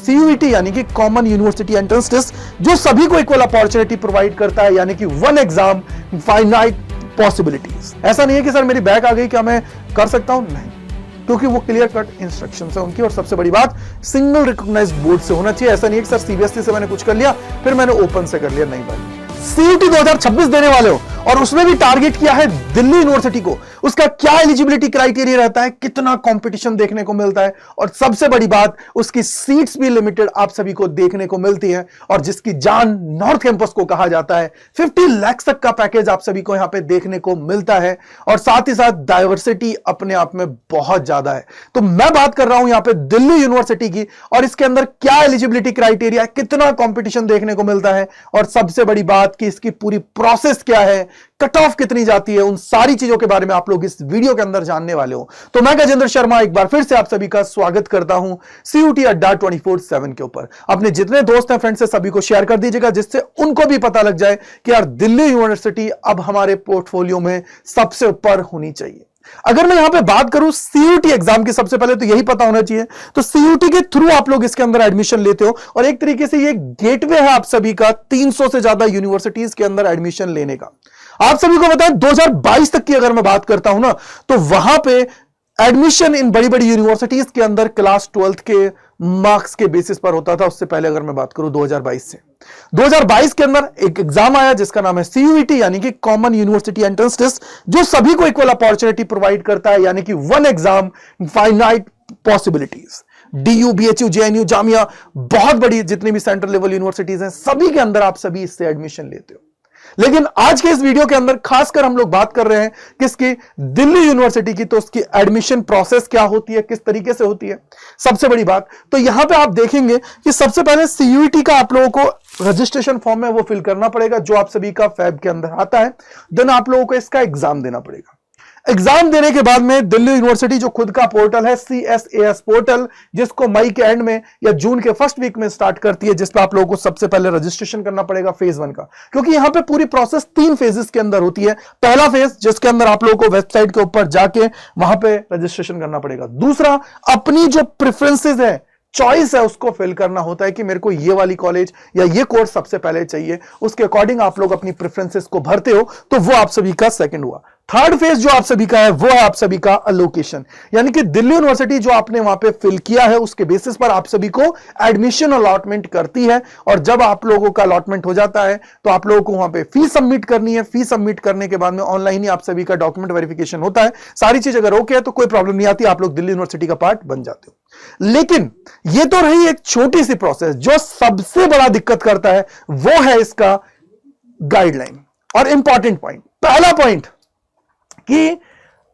CUET यानी कि common university entrance test, जो सभी को इक्वल अपॉर्चुनिटी प्रोवाइड करता है, यानी कि वन एग्जाम फाइनाइट पॉसिबिलिटीज। ऐसा नहीं है कि सर मेरी बैक आ गई, क्या मैं कर सकता हूं? नहीं, क्योंकि वो क्लियर कट इंस्ट्रक्शन है उनकी, और सबसे बड़ी बात सिंगल रिकॉग्नाइज्ड बोर्ड से होना चाहिए। ऐसा नहीं है कि सर CBSE से मैंने कुछ कर लिया फिर मैंने ओपन से कर लिया, नहीं भाई। CUET 2026 देने वाले हो और उसमें भी टारगेट किया है दिल्ली यूनिवर्सिटी को, उसका क्या एलिजिबिलिटी क्राइटेरिया रहता है, कितना कंपटीशन देखने को मिलता है, और सबसे बड़ी बात उसकी सीट्स भी लिमिटेड आप सभी को देखने को मिलती है, और जिसकी जान नॉर्थ कैंपस को कहा जाता है। 50 लाख तक का पैकेज आप सभी को यहां पे देखने को मिलता है, और साथ ही साथ डायवर्सिटी अपने आप में बहुत ज्यादा है। तो मैं बात कर रहा हूं यहां पे दिल्ली यूनिवर्सिटी की, और इसके अंदर क्या एलिजिबिलिटी क्राइटेरिया, कितना कंपटीशन देखने को मिलता है, और सबसे बड़ी बात कि इसकी पूरी प्रोसेस क्या है, कट ऑफ कितनी जाती है, उन सारी चीजों के बारे में आप लोग इस वीडियो के अंदर जानने वाले हो। तो मैं गजेंद्र शर्मा एक बार फिर से आप सभी का स्वागत करता हूं CUET अड्डा 24/7 के ऊपर। अपने जितने दोस्त हैं फ्रेंड्स से सभी को शेयर कर दीजिएगा, जिससे उनको भी पता लग जाए कि यार दिल्ली यूनिवर्सिटी अब हमारे पोर्टफोलियो में सबसे ऊपर होनी चाहिए। अगर मैं यहां पे बात करूं CUET एग्जाम की, सबसे पहले तो यही पता होना चाहिए, तो CUET के थ्रू आप लोग इसके अंदर एडमिशन लेते हो, और एक तरीके से ये गेटवे है आप सभी का 300 से ज्यादा यूनिवर्सिटीज के अंदर एडमिशन लेने का। आप सभी को बताएं 2022 तक की अगर मैं बात करता हूं ना, तो वहां पे एडमिशन इन बड़ी बड़ी यूनिवर्सिटीज के अंदर क्लास 12th के मार्क्स के बेसिस पर होता था। उससे पहले अगर मैं बात करूं 2022 से, 2022 के अंदर एक एग्जाम आया जिसका नाम है CUET यानी कि कॉमन यूनिवर्सिटी एंट्रेंस टेस्ट, जो सभी को इक्वल अपॉर्चुनिटी प्रोवाइड करता है, यानी कि one exam finite possibilities. DU, BHU, JNU, Jamia, बहुत बड़ी जितनी भी सेंट्रल लेवल यूनिवर्सिटीज हैं, सभी के अंदर आप सभी इससे एडमिशन लेते हो। लेकिन आज के इस वीडियो के अंदर खासकर हम लोग बात कर रहे हैं किसकी, दिल्ली यूनिवर्सिटी की। तो उसकी एडमिशन प्रोसेस क्या होती है, किस तरीके से होती है, सबसे बड़ी बात। तो यहां पे आप देखेंगे कि सबसे पहले CUET का आप लोगों को रजिस्ट्रेशन फॉर्म है वो फिल करना पड़ेगा, जो आप सभी का फैब के अंदर आता है। देन आप लोगों को इसका एग्जाम देना पड़ेगा। एग्जाम देने के बाद में दिल्ली यूनिवर्सिटी जो खुद का पोर्टल है CSAS पोर्टल, जिसको मई के एंड में या जून के फर्स्ट वीक में स्टार्ट करती है, जिस पर आप लोगों को सबसे पहले रजिस्ट्रेशन करना पड़ेगा फेज 1 का, क्योंकि यहां पे पूरी प्रोसेस 3 फेजेस के अंदर होती है। पहला फेज जिसके अंदर आप लोगों को वेबसाइट के ऊपर जाके वहां पे रजिस्ट्रेशन करना पड़ेगा। दूसरा, अपनी जो प्रेफरेंसेस है, चॉइस है, उसको फिल करना होता है कि मेरे को ये वाली कॉलेज या ये कोर्स सबसे पहले चाहिए। उसके अकॉर्डिंग आप लोग अपनी प्रेफरेंसेस को भरते हो, तो वो आप सभी का सेकंड हुआ। थर्ड फेज जो आप सभी का है वो है आप सभी का अलोकेशन, यानी कि दिल्ली यूनिवर्सिटी जो आपने वहां पे फिल किया है उसके बेसिस पर आप सभी को एडमिशन अलॉटमेंट करती है। और जब आप लोगों का अलॉटमेंट हो जाता है तो आप लोगों को वहां पे फीस सबमिट करनी है। फीस सबमिट करने के बाद में ऑनलाइन ही आप सभी का डॉक्यूमेंट वेरिफिकेशन होता है। सारी चीज अगर ओके है तो कोई प्रॉब्लम नहीं आती, आप लोग दिल्ली यूनिवर्सिटी का पार्ट बन जाते हो। लेकिन ये तो रही एक छोटी सी प्रोसेस, जो सबसे बड़ा दिक्कत करता है वो है इसका गाइडलाइन। और इंपॉर्टेंट पॉइंट, पहला पॉइंट कि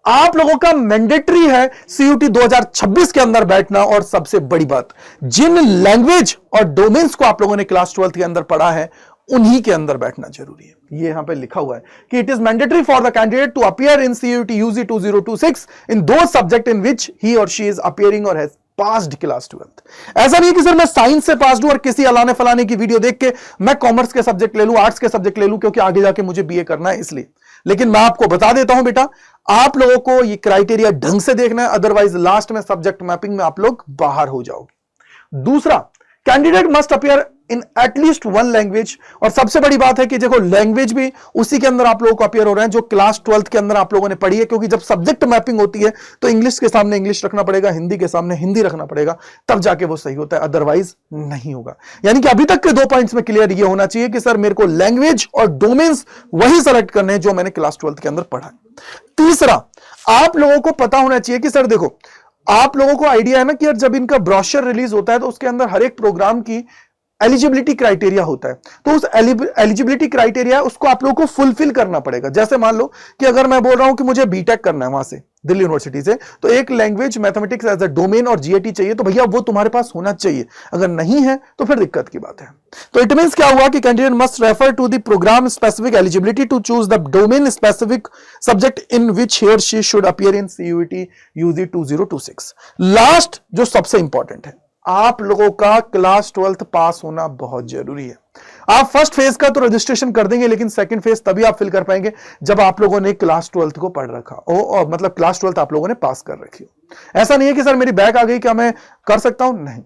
आप लोगों का मैंडेटरी है CUET 2026 के अंदर बैठना। और सबसे बड़ी बात, जिन लैंग्वेज और डोमेन्स को आप लोगों ने क्लास 12th के अंदर पढ़ा है उन्हीं के अंदर बैठना जरूरी है। ये यहां पे लिखा हुआ है कि it is mandatory for the candidate to appear in CUET UG 2026 in दो subject in which he or she is appearing or has passed class 12th। ऐसा नहीं कि सर मैं साइंस से पास हूं और किसी अलाने फलाने की वीडियो देख के मैं कॉमर्स के सब्जेक्ट ले लूं, आर्ट्स के सब्जेक्ट ले लूं, क्योंकि आगे जाके मुझे BA करना है इसलिए। लेकिन मैं आपको बता देता हूं बेटा, आप लोगों को ये क्राइटेरिया ढंग से देखना है, अदरवाइज लास्ट में सब्जेक्ट मैपिंग में आप लोग बाहर हो जाओगे। दूसरा, candidate must appear in at least one language. और सबसे बड़ी बात है कि देखो लैंग्वेज भी उसी के अंदर आप लोगों को अपीयर हो रहे हैं जो क्लास 12th के अंदर आप लोगों ने पढ़ी है, क्योंकि जब सब्जेक्ट मैपिंग होती है तो इंग्लिश के सामने इंग्लिश रखना पड़ेगा, हिंदी के सामने हिंदी रखना पड़ेगा, तब जाके वो सही होता है, अदरवाइज नहीं होगा। यानी कि अभी तक के 2 पॉइंट्स में क्लियर ये होना चाहिए कि सर मेरे को लैंग्वेज और डोमेन्स वही सेलेक्ट करने हैं जो मैंने क्लास 12th के अंदर पढ़ा है। तीसरा, आप लोगों को पता होना चाहिए कि सर देखो, आप लोगों को आइडिया है ना कि यार जब इनका ब्रोशर रिलीज होता है तो उसके अंदर हर एक प्रोग्राम की एलिजिबिलिटी क्राइटेरिया होता है। तो उस एलिजिबिलिटी क्राइटेरिया उसको आप लोगों को फुलफिल करना पड़ेगा। जैसे मान लो कि अगर मैं बोल रहा हूं कि मुझे बीटेक करना है वहां से दिल्ली यूनिवर्सिटी से, तो एक language mathematics as a domain और GAT चाहिए, तो भैया वो तुम्हारे पास होना चाहिए। अगर नहीं है तो फिर दिक्कत की बात है। तो इट मींस क्या हुआ कि candidate must refer to the programme specific eligibility to choose the domain specific subject in which he or she should appear in CUET UG 2026। Last जो सबसे इंपॉर्टेंट है, आप लोगों का क्लास 12th पास होना बहुत जरूरी है। आप फर्स्ट फेज का तो रजिस्ट्रेशन कर देंगे, लेकिन सेकंड फेज तभी आप फिल कर पाएंगे जब आप लोगों ने क्लास 12th को पढ़ रखा हो, और मतलब क्लास 12th आप लोगों ने पास कर रखी हो। ऐसा नहीं है कि सर मेरी बैक आ गई, क्या मैं कर सकता हूं? नहीं,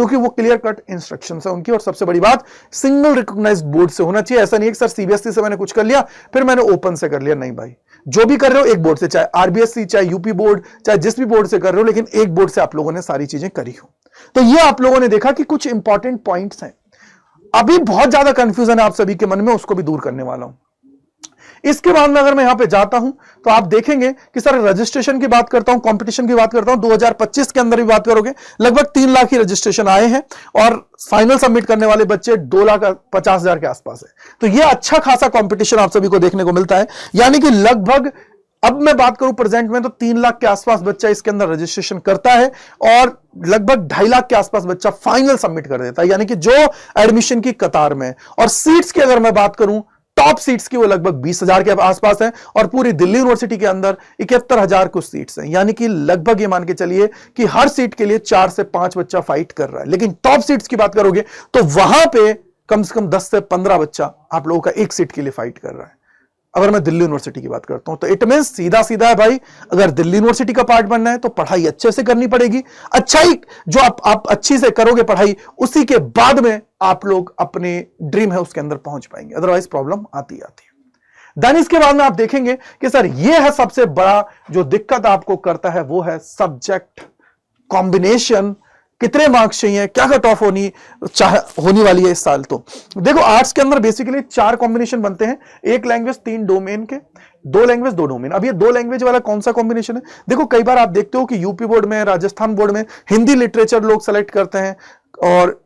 क्योंकि वो क्लियर कट इंस्ट्रक्शंस है उनकी। और सबसे बड़ी बात, सिंगल रिकॉग्नाइज्ड बोर्ड से होना चाहिए। ऐसा नहीं है कि सर सीबीएसई से मैंने कुछ कर लिया फिर मैंने ओपन से कर लिया, नहीं भाई, जो भी कर रहे हो एक बोर्ड से, चाहे आरबीएसई, चाहे यूपी बोर्ड, चाहे जिस भी बोर्ड से कर रहे हो, लेकिन एक बोर्ड से आप लोगों ने सारी चीजें करी हो। तो ये आप लोगों ने देखा कि कुछ इंपॉर्टेंट पॉइंट्स हैं। अभी बहुत ज्यादा कंफ्यूजन है आप सभी के मन में, उसको भी दूर करने वाला हूं। इसके बाद में अगर मैं यहां पे जाता हूं तो आप देखेंगे कि सर रजिस्ट्रेशन की बात करता हूं, कंपटीशन की बात करता हूं, 2025 के अंदर भी बात करोगे लगभग 3 लाख ही रजिस्ट्रेशन आए हैं और फाइनल सबमिट करने वाले बच्चे 2,50,000 के आसपास है। तो यह अच्छा खासा कंपटीशन आप सभी को देखने को मिलता है। यानी कि लगभग, अब मैं बात करूं प्रेजेंट में, तो 3 लाख के आसपास बच्चा इसके अंदर रजिस्ट्रेशन करता है और लगभग 2.5 लाख के आसपास बच्चा फाइनल सबमिट कर देता है, यानी कि जो एडमिशन की कतार में। और सीट्स की अगर मैं बात करूं, टॉप सीट्स की वो लगभग 20,000 के आसपास है और पूरी दिल्ली यूनिवर्सिटी के अंदर 71,000 कुछ सीट्स हैं। यानी कि लगभग ये मान के चलिए कि हर सीट के लिए 4 से 5 बच्चा फाइट कर रहा है। लेकिन टॉप सीट्स की बात करोगे तो वहां पे कम से कम 10 से 15 बच्चा आप लोगों का एक सीट के लिए फाइट कर रहा है। अगर मैं दिल्ली यूनिवर्सिटी की बात करता हूं तो इट मींस सीधा सीधा है भाई, अगर दिल्ली यूनिवर्सिटी का पार्ट बनना है तो पढ़ाई अच्छे से करनी पड़ेगी। अच्छा ही जो आप अच्छी से करोगे पढ़ाई, उसी के बाद में आप लोग अपने ड्रीम है उसके अंदर पहुंच पाएंगे, अदरवाइज प्रॉब्लम आती है। देन इसके बाद में आप देखेंगे कि सर ये है सबसे बड़ा जो दिक्कत आपको करता है, वो है सब्जेक्ट कॉम्बिनेशन। कितने मार्क्स चाहिए, क्या कट ऑफ होनी वाली है इस साल। तो देखो आर्ट्स के अंदर बेसिकली 4 कॉम्बिनेशन बनते हैं, 1 लैंग्वेज 3 डोमेन के, 2 लैंग्वेज 2 डोमेन। अब ये 2 लैंग्वेज वाला कौन सा कॉम्बिनेशन है? देखो कई बार आप देखते हो कि यूपी बोर्ड में, राजस्थान बोर्ड में हिंदी लिटरेचर लोग सेलेक्ट करते हैं और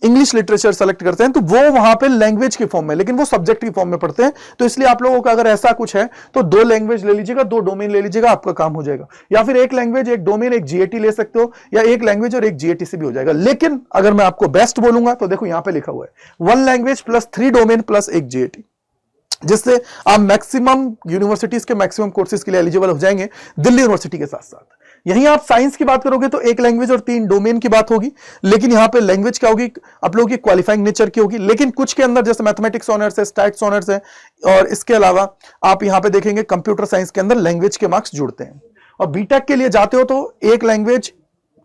इंग्लिश लिटरेचर सेलेक्ट करते हैं, तो वो वहां पे लैंग्वेज के फॉर्म में, लेकिन वो सब्जेक्ट की फॉर्म में पढ़ते हैं। तो इसलिए आप लोगों का अगर ऐसा कुछ है तो 2 लैंग्वेज ले लीजिएगा, 2 डोमेन ले लीजिएगा, आपका काम हो जाएगा। या फिर 1 लैंग्वेज 1 डोमेन 1 जीएटी ले सकते हो, या 1 लैंग्वेज और 1 जीएटी से भी हो जाएगा। लेकिन अगर मैं आपको बेस्ट बोलूंगा तो देखो यहां पे लिखा हुआ है 1 language plus 3 domain plus 1 GAT, जिससे आप मैक्सिमम यूनिवर्सिटीज के मैक्सिमम कोर्सेज के लिए एलिजिबल हो जाएंगे दिल्ली यूनिवर्सिटी के साथ साथ। यहीं आप साइंस की बात करोगे तो 1 लैंग्वेज और 3 डोमेन की बात होगी, लेकिन यहां पे लैंग्वेज क्या होगी, आप लोगों की क्वालिफाइंग नेचर की होगी। लेकिन कुछ के अंदर जैसे मैथमेटिक्स ऑनर्स है, स्टैट्स ऑनर्स है, और इसके अलावा आप यहां पे देखेंगे कंप्यूटर साइंस के अंदर लैंग्वेज के मार्क्स जुड़ते हैं। और बीटेक के लिए जाते हो तो 1 language,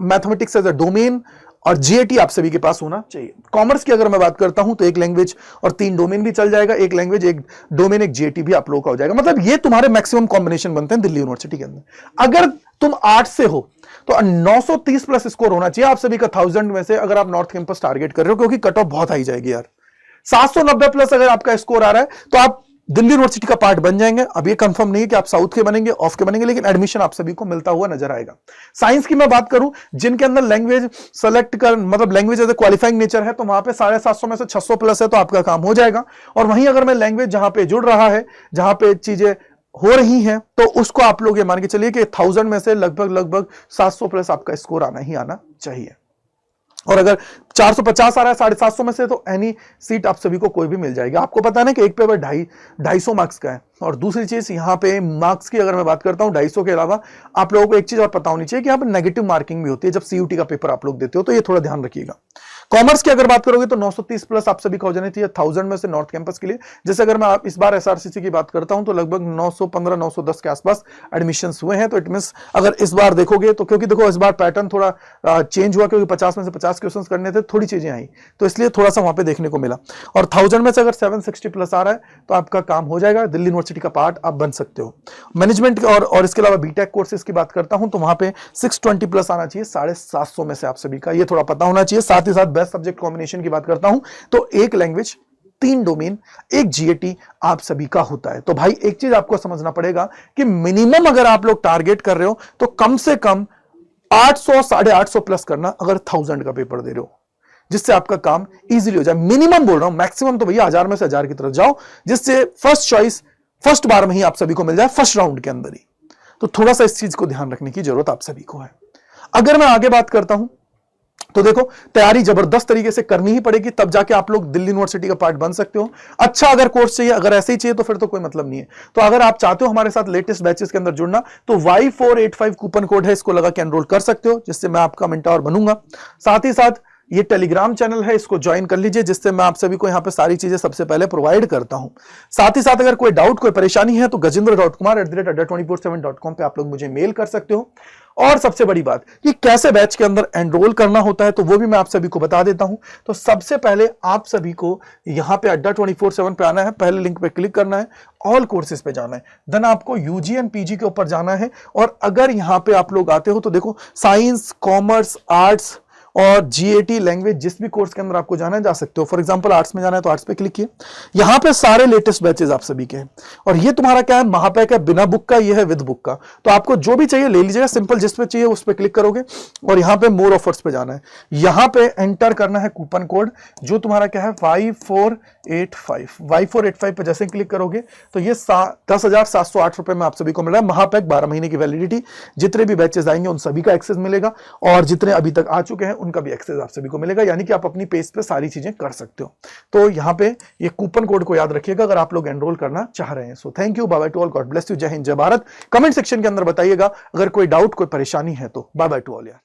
mathematics as a domain और जीएटी आप सभी के पास होना चाहिए। कॉमर्स की अगर मैं बात करता हूं तो 1 लैंग्वेज और 3 डोमेन भी चल जाएगा, 1 लैंग्वेज 1 डोमेन 1 जीएटी भी आप लोगों का हो जाएगा। मतलब ये तुम्हारे मैक्सिमम कॉम्बिनेशन बनते हैं दिल्ली यूनिवर्सिटी के अंदर। अगर तुम आर्ट्स से हो तो 930 प्लस स्कोर होना चाहिए आप सभी का 1000 में से, अगर आप नॉर्थ कैंपस टारगेट कर रहे हो, क्योंकि कट ऑफ बहुत हाई जाएगी यार। 790 प्लस अगर आपका स्कोर आ रहा है तो आप दिल्ली यूनिवर्सिटी का पार्ट बन जाएंगे। अब ये कंफर्म नहीं है कि आप साउथ के बनेंगे, ऑफ के बनेंगे, लेकिन एडमिशन आप सभी को मिलता हुआ नजर आएगा। साइंस की मैं बात करूं, जिनके अंदर लैंग्वेज सेलेक्ट कर, मतलब language as a qualifying nature है, तो वहां पे 750 में से 600 प्लस है, तो आपका काम हो जाएगा। और वहीं अगर मैं लैंग्वेज जहां पे जुड़ रहा है, जहां पे चीजें हो रही हैं, तो उसको आप लोग ये मान के चलिए कि 1000 में से लगभग 700 प्लस आपका स्कोर आना ही आना चाहिए। और अगर 450 आ रहा है 750 में से, तो एनी सीट आप सभी को कोई भी मिल जाएगी। आपको पता है ना कि एक पेपर 250 मार्क्स का है। और दूसरी चीज यहाँ पे मार्क्स की अगर मैं बात करता हूँ 250 के अलावा, आप लोगों को एक चीज और पता होनी चाहिए कि यहाँ पे नेगेटिव मार्किंग भी होती है जब सीयूटी का पेपर आप लोग देते हो, तो ये थोड़ा ध्यान रखिएगा। कॉमर्स की अगर बात करोगे तो 930 प्लस आप सभी का हो जाना चाहिए 1000 में से नॉर्थ कैंपस के लिए। जैसे अगर मैं आप इस बार एसआरसीसी की बात करता हूं तो लगभग 915-910 के आसपास एडमिशंस हुए हैं। तो इट मींस अगर इस बार देखोगे तो, क्योंकि देखो इस बार पैटर्न थोड़ा चेंज हुआ, क्योंकि 50 में से 50 क्वेश्चंस करने थे, थोड़ी चीजें आई, तो इसलिए थोड़ा सा वहां पे देखने को मिला। और 1000 में से अगर 760 प्लस आ रहा है तो आपका काम हो जाएगा, दिल्ली यूनिवर्सिटी का पार्ट आप बन सकते हो। मैनेजमेंट और इसके अलावा बीटेक कोर्सेज की बात करता हूं तो वहां पे 620 प्लस आना चाहिए 750 में से आप सभी का, ये थोड़ा पता होना चाहिए। साथ ही साथ बेस्ट सब्जेक्ट कॉम्बिनेशन की बात करता हूं तो 1 लैंग्वेज 3 डोमेन 1 जीएटी आप सभी का होता है। तो भाई एक चीज आपको समझना पड़ेगा कि मिनिमम अगर आप लोग टारगेट कर रहे हो तो कम से कम 800 850 प्लस करना, अगर 1000 का पेपर दे रहे हो, जिससे आपका काम इजीली हो जाए। मिनिमम बोल रहा हूं, मैक्सिमम तो भैया 1000 में से 1000 की तरफ जाओ, जिससे फर्स्ट चॉइस फर्स्ट बार में ही आप सभी को मिल जाए, फर्स्ट राउंड के अंदर ही। तो थोड़ा सा इस चीज को ध्यान रखने की जरूरत आप सभी को है। अगर मैं आगे बात करता हूं तो देखो तैयारी जबरदस्त तरीके से करनी ही पड़ेगी, तब जाके आप लोग दिल्ली यूनिवर्सिटी का पार्ट बन सकते हो। अच्छा अगर कोर्स चाहिए, अगर ऐसे ही चाहिए तो फिर तो कोई मतलब नहीं है। तो अगर आप चाहते हो हमारे साथ लेटेस्ट बैचेस के अंदर जुड़ना तो Y485 कूपन कोड है, इसको लगा के एनरोल कर सकते हो, जिससे मैं आपका मेंटोर बनूंगा। साथ ही साथ ये टेलीग्राम चैनल है, इसको ज्वाइन कर लीजिए, जिससे मैं आप सभी को यहाँ पे सारी चीजें सबसे पहले प्रोवाइड करता हूं। साथ ही साथ अगर कोई डाउट, कोई परेशानी है तो gajendra.kumar@adda24/7.com पे आप लोग मुझे मेल कर सकते हो। और सबसे बड़ी बात कि कैसे बैच के अंदर एनरोल करना होता है तो वो भी मैं आप सभी को बता देता हूं। तो सबसे पहले आप सभी को यहां पे अड्डा 24/7 पे आना है, पहले लिंक पे क्लिक करना है, ऑल कोर्सेज पे जाना है, देन आपको यूजी एंड पीजी के ऊपर जाना है। और अगर यहां पे आप लोग आते हो तो देखो साइंस, कॉमर्स, आर्ट्स और जीएटी लैंग्वेज, जिस भी कोर्स के अंदर आपको जाना है जा सकते हो। फॉर एग्जांपल आर्ट्स में जाना है तो आर्ट्स पे क्लिक किए, यहां पे सारे लेटेस्ट बैचेस आप सभी के हैं। और ये तुम्हारा क्या है, महापैक है, बिना बुक का, ये है विद बुक का। तो आपको जो भी चाहिए ले लीजिएगा, सिंपल जिस पे चाहिए उस पे क्लिक करोगे और यहाँ पे मोर ऑफर्स पे जाना है। यहाँ पे एंटर करना है कूपन कोड, जो तुम्हारा क्या है 5485 पे जैसे क्लिक करोगे तो ये 10,708 रुपए में आप सभी को मिल रहा है। महापैक 12 महीने की वैलिडिटी, जितने भी बैचेस आएंगे उन सभी का एक्सेस मिलेगा और जितने अभी तक आ चुके हैं उनका भी एक्सेस आप सभी को मिलेगा, यानी कि आप अपनी पेज पे सारी चीजें कर सकते हो। तो यहाँ पे ये कूपन कोड को याद रखिएगा अगर आप लोग एनरोल करना चाह रहे हैं। So thank you, bye bye to all, God bless you, जय हिंद, जय भारत। कमेंट सेक्शन के अंदर बताइएगा अगर कोई डाउट, कोई परेशानी है तो। बाय बाय टू ऑल यार।